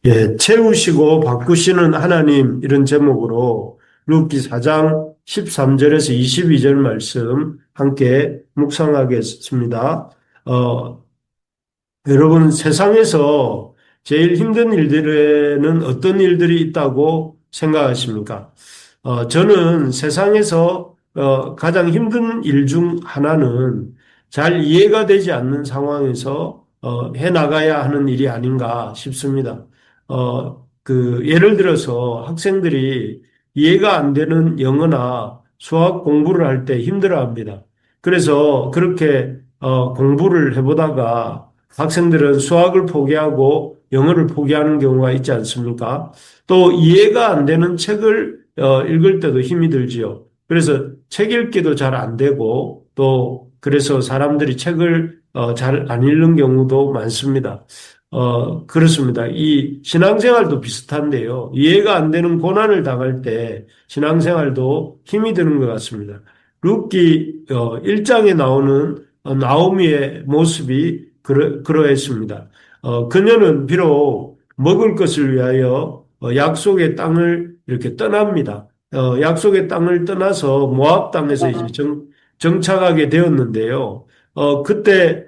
예, 채우시고 바꾸시는 하나님 이런 제목으로 룻기 4장 13절에서 22절 말씀 함께 묵상하겠습니다. 어, 여러분 세상에서 제일 힘든 일들에는 어떤 일들이 있다고 생각하십니까? 저는 세상에서 가장 힘든 일 중 하나는 잘 이해가 되지 않는 상황에서 해나가야 하는 일이 아닌가 싶습니다. 예를 들어서 학생들이 이해가 안 되는 영어나 수학 공부를 할 때 힘들어 합니다. 그래서 그렇게 공부를 해보다가 학생들은 수학을 포기하고 영어를 포기하는 경우가 있지 않습니까? 또 이해가 안 되는 책을 읽을 때도 힘이 들지요. 그래서 책 읽기도 잘 안 되고 또 그래서 사람들이 책을 잘 안 읽는 경우도 많습니다. 그렇습니다. 이 신앙생활도 비슷한데요. 이해가 안 되는 고난을 당할 때 신앙생활도 힘이 드는 것 같습니다. 룻기 1장에 나오는 나오미의 모습이 그러했습니다. 그녀는 비록 먹을 것을 위하여 약속의 땅을 이렇게 떠납니다. 약속의 땅을 떠나서 모압 땅에서 이제 정착하게 되었는데요. 그때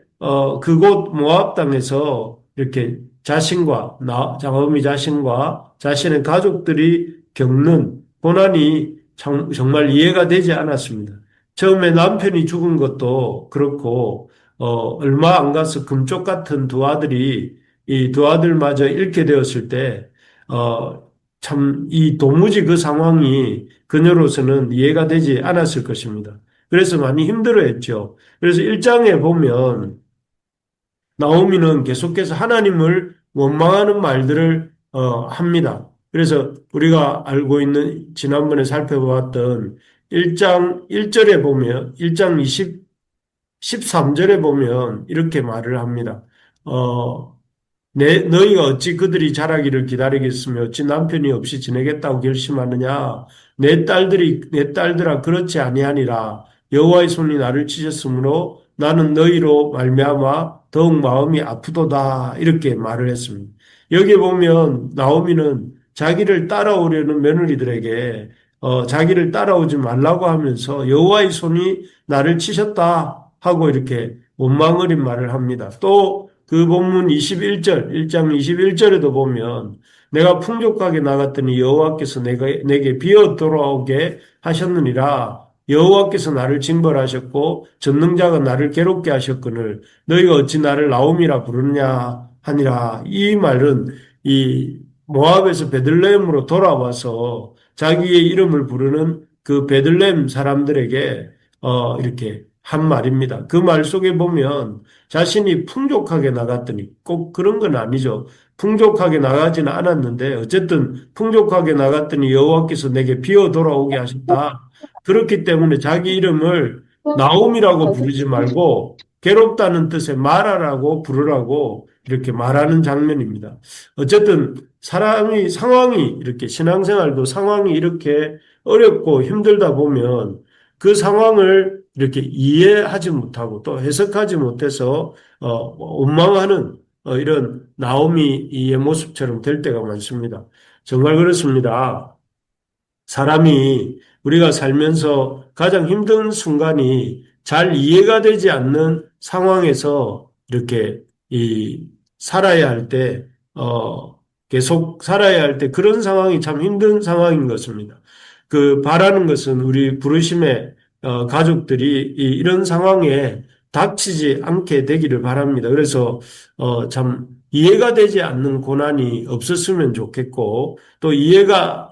그곳 모압 땅에서 이렇게 자신과 장어미 자신과 자신의 가족들이 겪는 고난이 정말 이해가 되지 않았습니다. 처음에 남편이 죽은 것도 그렇고 얼마 안 가서 금쪽 같은 두 아들이 이 두 아들마저 잃게 되었을 때 참 이 도무지 그 상황이 그녀로서는 이해가 되지 않았을 것입니다. 그래서 많이 힘들어했죠. 그래서 1장에 보면 나오미는 계속해서 하나님을 원망하는 말들을 합니다. 그래서 우리가 알고 있는 지난번에 살펴보았던 1장 1절에 보면 1장 13절에 보면 이렇게 말을 합니다. 어, 너희가 어찌 그들이 자라기를 기다리겠으며 어찌 남편이 없이 지내겠다고 결심하느냐? 내 딸들아 그렇지 아니하니라. 여호와의 손이 나를 치셨으므로 나는 너희로 말미암아 더욱 마음이 아프도다. 이렇게 말을 했습니다. 여기 보면 나오미는 자기를 따라오려는 며느리들에게 자기를 따라오지 말라고 하면서 여호와의 손이 나를 치셨다 하고 이렇게 원망어린 말을 합니다. 또 그 본문 21절, 1장 21절에도 보면 내가 풍족하게 나갔더니 여호와께서 내게 비어 돌아오게 하셨느니라. 여호와께서 나를 징벌하셨고 전능자가 나를 괴롭게 하셨거늘 너희가 어찌 나를 나옴이라 부르느냐 하니라. 이 말은 이 모압에서 베들레헴으로 돌아와서 자기의 이름을 부르는 그 베들레헴 사람들에게 이렇게 한 말입니다. 그 말 속에 보면 자신이 풍족하게 나갔더니 꼭 그런 건 아니죠. 풍족하게 나가지는 않았는데 어쨌든 풍족하게 나갔더니 여호와께서 내게 비어 돌아오게 하셨다. 그렇기 때문에 자기 이름을 나옴이라고 부르지 말고 괴롭다는 뜻의 마라라고 부르라고 이렇게 말하는 장면입니다. 어쨌든 사람이 상황이 이렇게 신앙생활도 상황이 이렇게 어렵고 힘들다 보면 그 상황을 이렇게 이해하지 못하고 또 해석하지 못해서 원망하는 이런 나오미의 모습처럼 될 때가 많습니다. 정말 그렇습니다. 사람이 우리가 살면서 가장 힘든 순간이 잘 이해가 되지 않는 상황에서 이렇게 이 살아야 할 때, 계속 살아야 할 때 그런 상황이 참 힘든 상황인 것입니다. 그 바라는 것은 우리 부르심의 가족들이 이런 상황에 닥치지 않게 되기를 바랍니다. 그래서 참 이해가 되지 않는 고난이 없었으면 좋겠고 또 이해가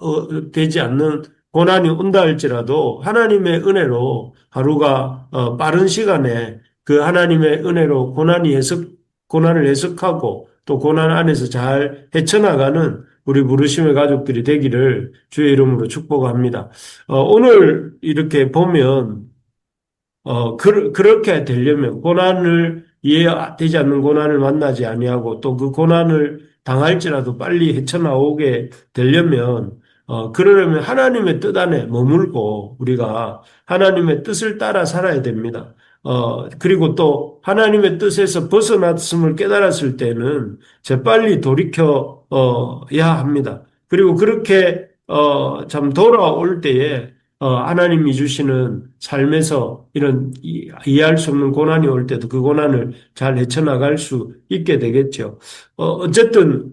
되지 않는 고난이 온다 할지라도 하나님의 은혜로 하루가 빠른 시간에 그 하나님의 은혜로 고난을 해석하고 또 고난 안에서 잘 헤쳐나가는 우리 부르심의 가족들이 되기를 주의 이름으로 축복합니다. 오늘 이렇게 보면 그렇게 되려면 고난을 이해되지 않는 고난을 만나지 아니하고 또 그 고난을 당할지라도 빨리 헤쳐나오게 되려면 그러려면 하나님의 뜻 안에 머물고 우리가 하나님의 뜻을 따라 살아야 됩니다. 그리고 또 하나님의 뜻에서 벗어났음을 깨달았을 때는 재빨리 야 합니다. 그리고 그렇게, 참 돌아올 때에, 하나님이 주시는 삶에서 이런 이해할 수 없는 고난이 올 때도 그 고난을 잘 헤쳐나갈 수 있게 되겠죠. 어쨌든,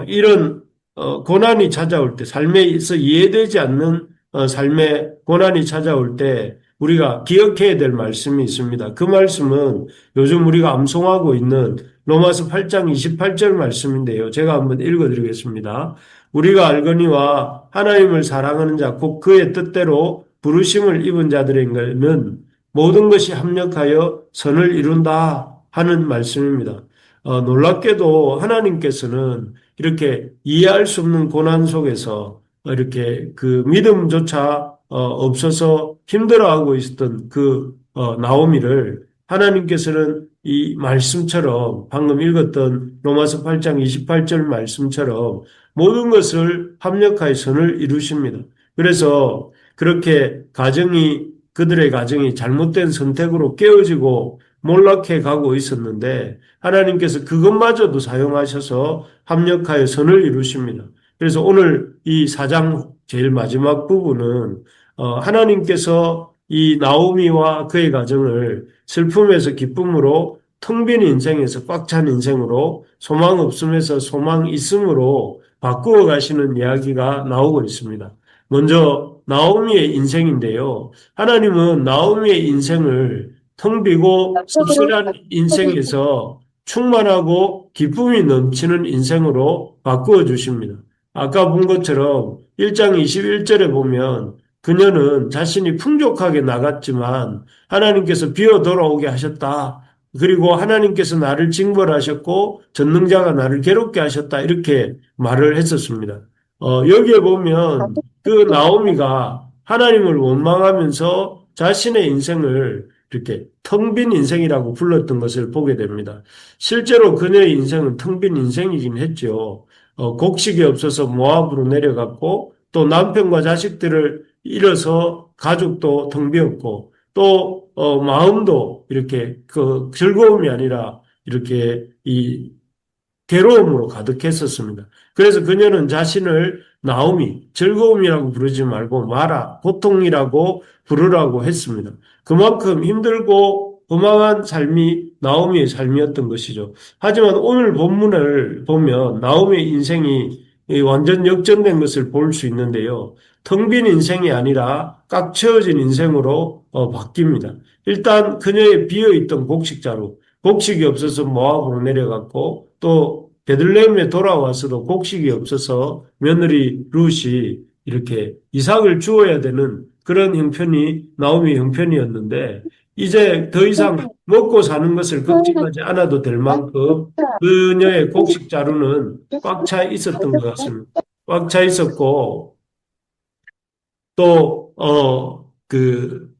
이런, 고난이 찾아올 때, 삶에서 이해되지 않는 삶의 고난이 찾아올 때 우리가 기억해야 될 말씀이 있습니다. 그 말씀은 요즘 우리가 암송하고 있는 로마서 8장 28절 말씀인데요. 제가 한번 읽어드리겠습니다. 우리가 알거니와 하나님을 사랑하는 자, 곧 그의 뜻대로 부르심을 입은 자들에게는 모든 것이 합력하여 선을 이룬다 하는 말씀입니다. 놀랍게도 하나님께서는 이렇게 이해할 수 없는 고난 속에서 이렇게 그 믿음조차 없어서 힘들어하고 있었던 그 나오미를 하나님께서는 이 말씀처럼 방금 읽었던 로마서 8장 28절 말씀처럼 모든 것을 합력하여 선을 이루십니다. 그래서 그렇게 그들의 가정이 잘못된 선택으로 깨어지고 몰락해 가고 있었는데 하나님께서 그것마저도 사용하셔서 합력하여 선을 이루십니다. 그래서 오늘 이 4장 제일 마지막 부분은 하나님께서 이 나오미와 그의 가정을 슬픔에서 기쁨으로 텅 빈 인생에서 꽉 찬 인생으로 소망 없음에서 소망 있음으로 바꾸어 가시는 이야기가 나오고 있습니다. 먼저 나오미의 인생인데요. 하나님은 나오미의 인생을 텅 비고 씁쓸한 인생에서 충만하고 기쁨이 넘치는 인생으로 바꾸어 주십니다. 아까 본 것처럼 1장 21절에 보면 그녀는 자신이 풍족하게 나갔지만 하나님께서 비어 돌아오게 하셨다. 그리고 하나님께서 나를 징벌하셨고 전능자가 나를 괴롭게 하셨다. 이렇게 말을 했었습니다. 여기에 보면 그 나오미가 하나님을 원망하면서 자신의 인생을 이렇게 텅 빈 인생이라고 불렀던 것을 보게 됩니다. 실제로 그녀의 인생은 텅 빈 인생이긴 했죠. 곡식이 없어서 모압으로 내려갔고 또 남편과 자식들을 잃어서 가족도 텅 비었고 또 마음도 이렇게 그 즐거움이 아니라 이렇게 이 괴로움으로 가득했었습니다. 그래서 그녀는 자신을 나오미, 즐거움이라고 부르지 말고 마라, 고통이라고 부르라고 했습니다. 그만큼 힘들고 허망한 삶이 나오미의 삶이었던 것이죠. 하지만 오늘 본문을 보면 나오미의 인생이 완전 역전된 것을 볼 수 있는데요. 텅 빈 인생이 아니라 꽉 채워진 인생으로 바뀝니다. 일단 그녀의 비어있던 곡식자루, 곡식이 없어서 모압으로 내려갔고 또 베들레헴에 돌아와서도 곡식이 없어서 며느리 룻이 이렇게 이삭을 주어야 되는 그런 형편이 나오미 형편이었는데 이제 더 이상 먹고 사는 것을 걱정하지 않아도 될 만큼 그녀의 곡식 자루는 꽉 차 있었던 것 같습니다. 꽉 차 있었고 또,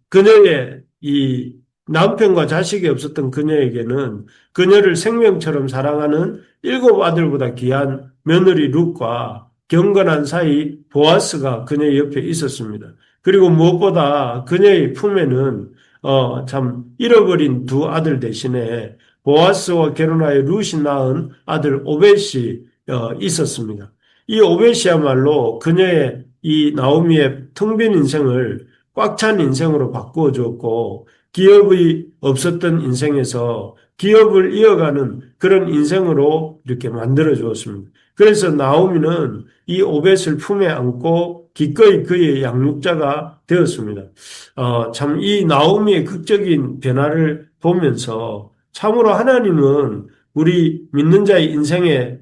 그녀의 이 남편과 자식이 없었던 그녀에게는 그녀를 생명처럼 사랑하는 7 아들보다 귀한 며느리 룻과 경건한 사이 보아스가 그녀의 옆에 있었습니다. 그리고 무엇보다 그녀의 품에는, 참 잃어버린 2 아들 대신에 보아스와 결혼하여 룻이 낳은 아들 오벳이 있었습니다. 이 오벳이야말로 그녀의 이 나오미의 텅 빈 인생을 꽉 찬 인생으로 바꾸어 주었고 기업이 없었던 인생에서 기업을 이어가는 그런 인생으로 이렇게 만들어 주었습니다. 그래서 나오미는 이 오벳을 품에 안고 기꺼이 그의 양육자가 되었습니다. 참 이 나오미의 극적인 변화를 보면서 참으로 하나님은 우리 믿는 자의 인생을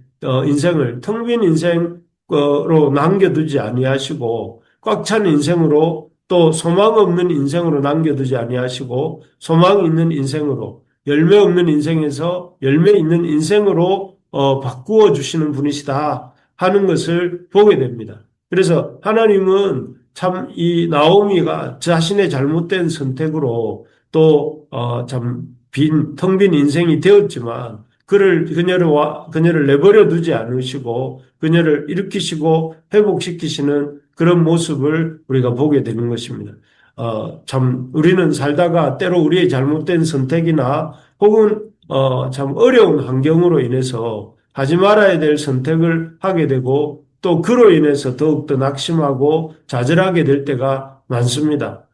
텅 빈 인생으로 남겨두지 아니하시고 꽉 찬 인생으로 또 소망 없는 인생으로 남겨두지 아니하시고 소망 있는 인생으로 열매 없는 인생에서 열매 있는 인생으로 바꾸어 주시는 분이시다 하는 것을 보게 됩니다. 그래서 하나님은 참 이 나오미가 자신의 잘못된 선택으로 또 참 텅 빈 인생이 되었지만 그녀를 내버려 두지 않으시고 그녀를 일으키시고 회복시키시는 그런 모습을 우리가 보게 되는 것입니다. 참 우리는 살다가 때로 우리의 잘못된 선택이나 혹은 참 어려운 환경으로 인해서 하지 말아야 될 선택을 하게 되고 또 그로 인해서 더욱더 낙심하고 좌절하게 될 때가 많습니다.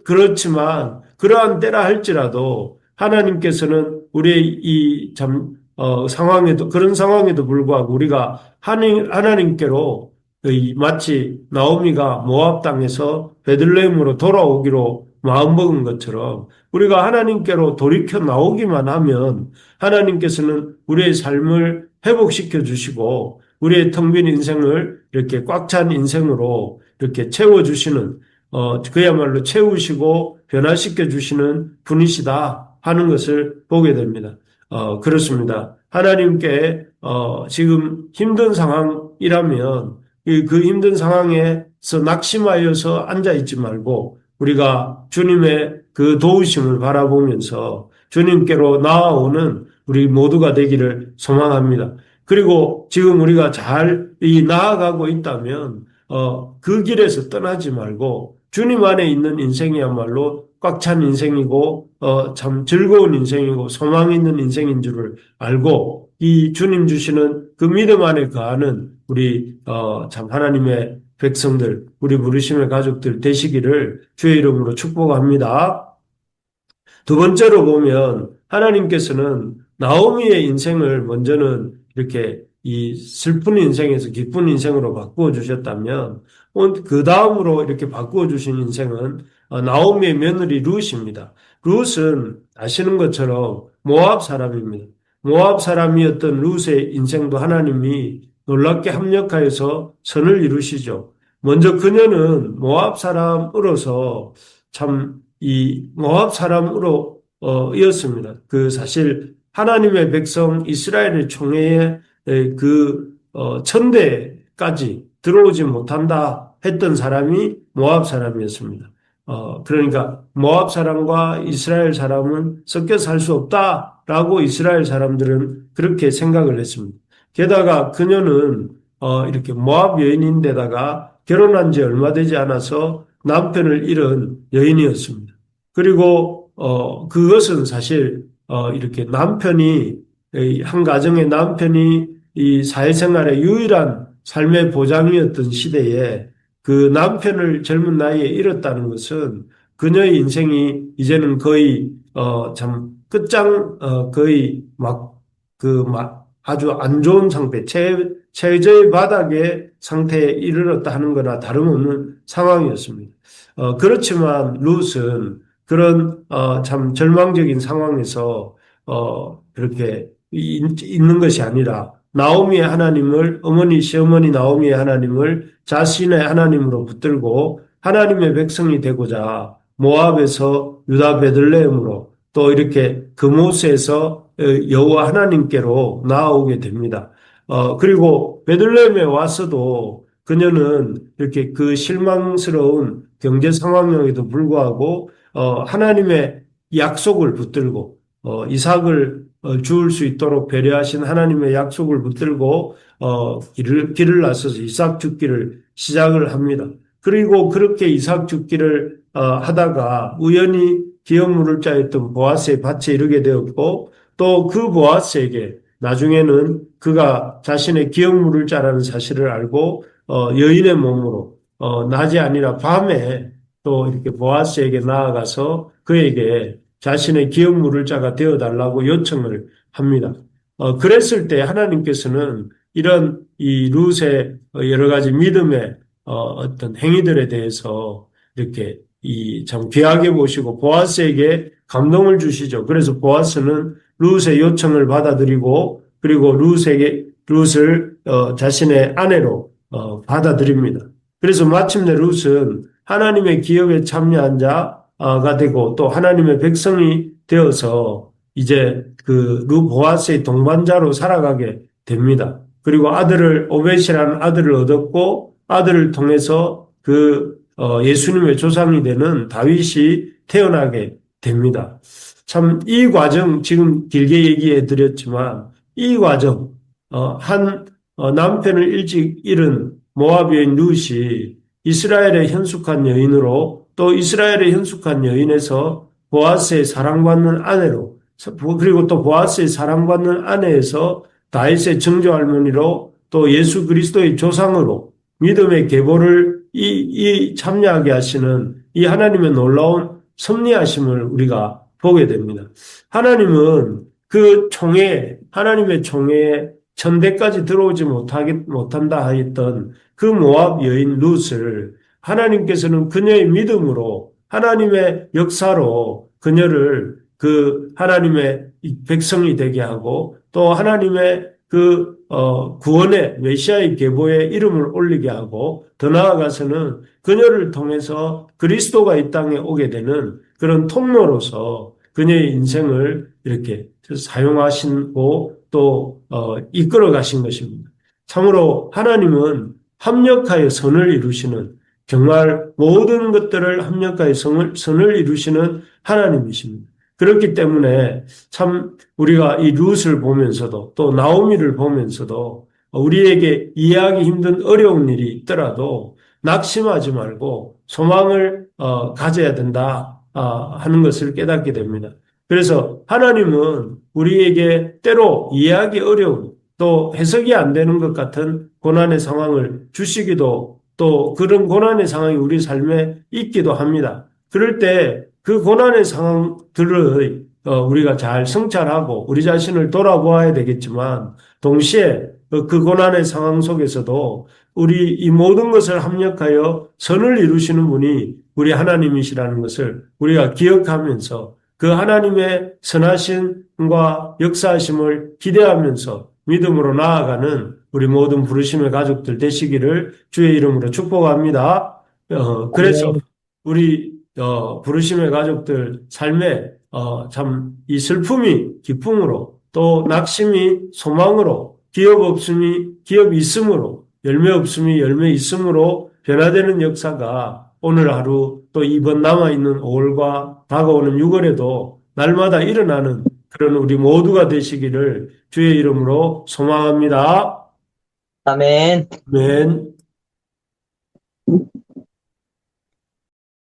그렇지만 그러한 때라 할지라도 하나님께서는 우리의 이 참 상황에도 그런 상황에도 불구하고 우리가 하나님께로 마치 나오미가 모압 땅에서 베들레헴으로 돌아오기로 마음먹은 것처럼 우리가 하나님께로 돌이켜 나오기만 하면 하나님께서는 우리의 삶을 회복시켜 주시고 우리의 텅 빈 인생을 이렇게 꽉 찬 인생으로 이렇게 채워주시는 그야말로 채우시고 변화시켜 주시는 분이시다 하는 것을 보게 됩니다. 그렇습니다. 하나님께 지금 힘든 상황이라면 그 힘든 상황에서 낙심하여서 앉아있지 말고 우리가 주님의 그 도우심을 바라보면서 주님께로 나아오는 우리 모두가 되기를 소망합니다. 그리고 지금 우리가 잘 나아가고 있다면 그 길에서 떠나지 말고 주님 안에 있는 인생이야말로 꽉 찬 인생이고 참 즐거운 인생이고 소망 있는 인생인 줄을 알고 이 주님 주시는 그 믿음 안에 거하는 우리 참 하나님의 백성들, 우리 부르심의 가족들 되시기를 주의 이름으로 축복합니다. 두 번째로 보면 하나님께서는 나오미의 인생을 먼저는 이렇게 이 슬픈 인생에서 기쁜 인생으로 바꾸어 주셨다면 그 다음으로 이렇게 바꾸어 주신 인생은 나오미의 며느리 룻입니다. 룻은 아시는 것처럼 모압 사람입니다. 모압 사람이었던 룻의 인생도 하나님이 놀랍게 합력하여서 선을 이루시죠. 먼저 그녀는 모압 사람으로서 참 이 모압 사람으로 이었습니다. 그 사실 하나님의 백성 이스라엘의 총회에 그 천대까지 들어오지 못한다 했던 사람이 모압 사람이었습니다. 그러니까 모압 사람과 이스라엘 사람은 섞여 살 수 없다라고 이스라엘 사람들은 그렇게 생각을 했습니다. 게다가 그녀는 이렇게 모압 여인인데다가 결혼한 지 얼마 되지 않아서 남편을 잃은 여인이었습니다. 그리고 그것은 사실 이렇게 남편이 한 가정의 남편이 이 사회생활의 유일한 삶의 보장이었던 시대에 그 남편을 젊은 나이에 잃었다는 것은 그녀의 인생이 이제는 거의 참 끝장 거의 아주 안 좋은 상태, 최저의 바닥의 상태에 이르렀다 하는 거나 다름없는 상황이었습니다. 그렇지만 룻은 그런 참 절망적인 상황에서 그렇게 있는 것이 아니라 나오미의 하나님을 어머니 시어머니 나오미의 하나님을 자신의 하나님으로 붙들고 하나님의 백성이 되고자 모압에서 유다 베들레헴으로 또 이렇게 그모스에서 여호와 하나님께로 나아오게 됩니다. 그리고 베들레헴에 와서도 그녀는 이렇게 그 실망스러운 경제 상황에도 불구하고 하나님의 약속을 붙들고 이삭을 주울 수 있도록 배려하신 하나님의 약속을 붙들고 길을 나서서 이삭 죽기를 시작을 합니다. 그리고 그렇게 이삭 죽기를 하다가 우연히 기업 물을 자였던 보아스의 밭에 이르게 되었고 또 그 보아스에게 나중에는 그가 자신의 기업 물을 자라는 사실을 알고 여인의 몸으로 낮이 아니라 밤에 또 이렇게 보아스에게 나아가서 그에게 자신의 기업 물을 자가 되어달라고 요청을 합니다. 그랬을 때 하나님께서는 이런 이 룻의 여러 가지 믿음의 어떤 행위들에 대해서 이렇게 이 참 귀하게 보시고 보아스에게 감동을 주시죠. 그래서 보아스는 룻의 요청을 받아들이고 그리고 룻을 자신의 아내로 받아들입니다. 그래서 마침내 룻은 하나님의 기업에 참여한 자가 되고 또 하나님의 백성이 되어서 이제 그 보아스의 동반자로 살아가게 됩니다. 그리고 오벳이라는 아들을 얻었고 아들을 통해서 그 예수님의 조상이 되는 다윗이 태어나게 됩니다. 참 이 과정 지금 길게 얘기해 드렸지만 이 과정 남편을 일찍 잃은 모압 여인 룻이 이스라엘의 현숙한 여인으로 또 이스라엘의 현숙한 여인에서 보아스의 사랑받는 아내로 그리고 또 보아스의 사랑받는 아내에서 다윗의 증조 할머니로 또 예수 그리스도의 조상으로 믿음의 계보를 참여하게 하시는 이 하나님의 놀라운 섭리하심을 우리가 보게 됩니다. 하나님은 그 하나님의 총회에 천대까지 들어오지 못한다 하였던 그 모압 여인 룻을 하나님께서는 그녀의 믿음으로 하나님의 역사로 그녀를 그 하나님의 백성이 되게 하고 또 하나님의 구원의 메시아의 계보에 이름을 올리게 하고 더 나아가서는 그녀를 통해서 그리스도가 이 땅에 오게 되는 그런 통로로서 그녀의 인생을 이렇게 사용하시고 또 이끌어 가신 것입니다. 참으로 하나님은 합력하여 선을 이루시는 정말 모든 것들을 합력하여 선을 이루시는 하나님이십니다. 그렇기 때문에 참 우리가 이 룻을 보면서도 또 나오미를 보면서도 우리에게 이해하기 힘든 어려운 일이 있더라도 낙심하지 말고 소망을 가져야 된다 하는 것을 깨닫게 됩니다. 그래서 하나님은 우리에게 때로 이해하기 어려운 또 해석이 안 되는 것 같은 고난의 상황을 주시기도 또 그런 고난의 상황이 우리 삶에 있기도 합니다. 그럴 때 그 고난의 상황들을 우리가 잘 성찰하고 우리 자신을 돌아보아야 되겠지만 동시에 그 고난의 상황 속에서도 우리 이 모든 것을 합력하여 선을 이루시는 분이 우리 하나님이시라는 것을 우리가 기억하면서 그 하나님의 선하심과 역사하심을 기대하면서 믿음으로 나아가는 우리 모든 부르심의 가족들 되시기를 주의 이름으로 축복합니다. 그래서 아멘. 우리 부르심의 가족들 삶에 참 이 슬픔이 기쁨으로 또 낙심이 소망으로 기업 없음이 기업 있음으로 열매 없음이 열매 있음으로 변화되는 역사가 오늘 하루 또 이번 남아있는 5월과 다가오는 6월에도 날마다 일어나는 그런 우리 모두가 되시기를 주의 이름으로 소망합니다. 아멘. 아멘.